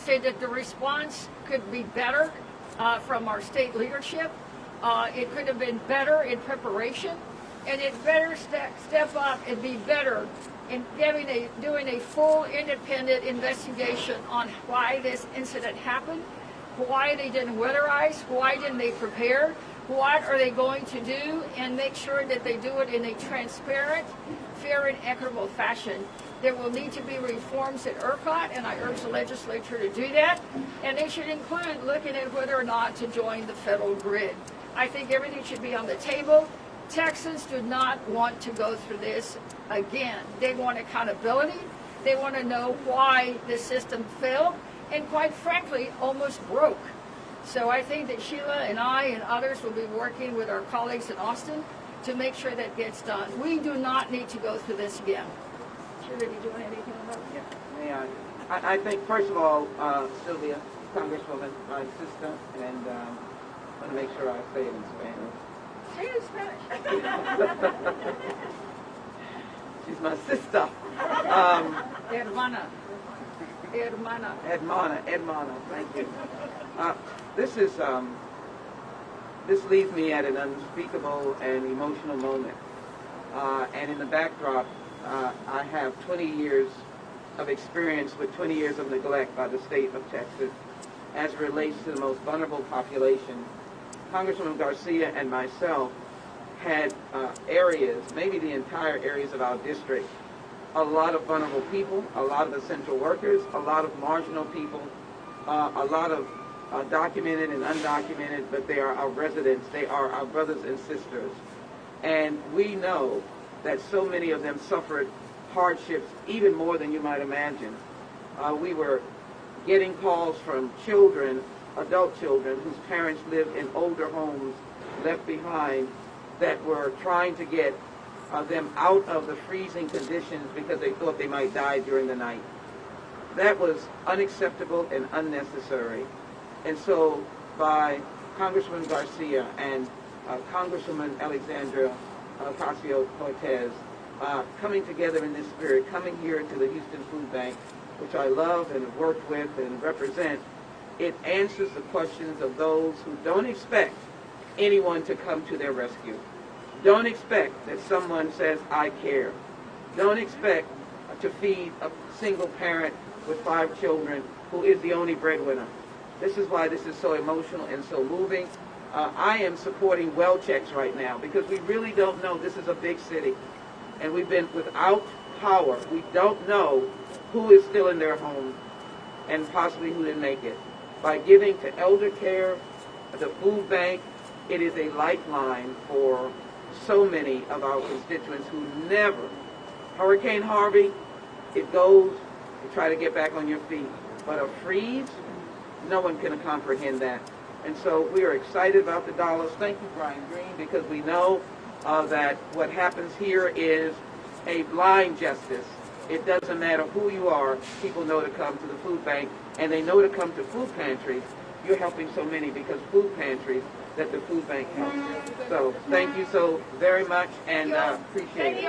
say that the response could be better from our state leadership. It could have been better in preparation, and it better step up and be better in doing a full independent investigation on why this incident happened, why they didn't weatherize, why didn't they prepare, what are they going to do, and make sure that they do it in a transparent, fair, and equitable fashion. There will need to be reforms at ERCOT, and I urge the legislature to do that, and they should include looking at whether or not to join the federal grid. I think everything should be on the table. Texans do not want to go through this again. They want accountability. They want to know why the system failed and, quite frankly, almost broke. So I think that Sheila and I and others will be working with our colleagues in Austin to make sure that gets done. We do not need to go through this again. Sheila, are you doing anything about it? Yeah. I think, first of all, Sylvia, Congresswoman, my sister, and I want to make sure I say it in Spanish. Say it in Spanish. She's my sister. Hermana. Hermana. Hermana, thank you. This leaves me at an unspeakable and emotional moment. And in the backdrop, I have 20 years of experience with 20 years of neglect by the state of Texas as it relates to the most vulnerable population. Congresswoman Garcia and myself had areas, maybe the entire areas of our district, a lot of vulnerable people, a lot of essential workers, a lot of marginal people, a lot of documented and undocumented, but they are our residents, they are our brothers and sisters. And we know that so many of them suffered hardships, even more than you might imagine. We were getting calls from children, adult children, whose parents lived in older homes left behind, that were trying to get them out of the freezing conditions because they thought they might die during the night. That was unacceptable and unnecessary. And so by Congresswoman Garcia and Congresswoman Alexandria Ocasio Cortez coming together in this spirit, coming here to the Houston Food Bank, which I love and have worked with and represent, it answers the questions of those who don't expect anyone to come to their rescue. Don't expect that someone says, I care. Don't expect to feed a single parent with 5 children who is the only breadwinner. This is why this is so emotional and so moving. I am supporting well checks right now because we really don't know. This is a big city, and we've been without power. We don't know who is still in their home and possibly who didn't make it. By giving to elder care, the food bank, it is a lifeline for so many of our constituents who never, Hurricane Harvey, it goes, you try to get back on your feet. But a freeze, no one can comprehend that. And so we are excited about the dollars. Thank you, Brian Green, because we know that what happens here is a blind justice. It doesn't matter who you are, people know to come to the food bank, and they know to come to food pantries. You're helping so many because food pantries that the food bank helps. So thank you so very much, and appreciate it.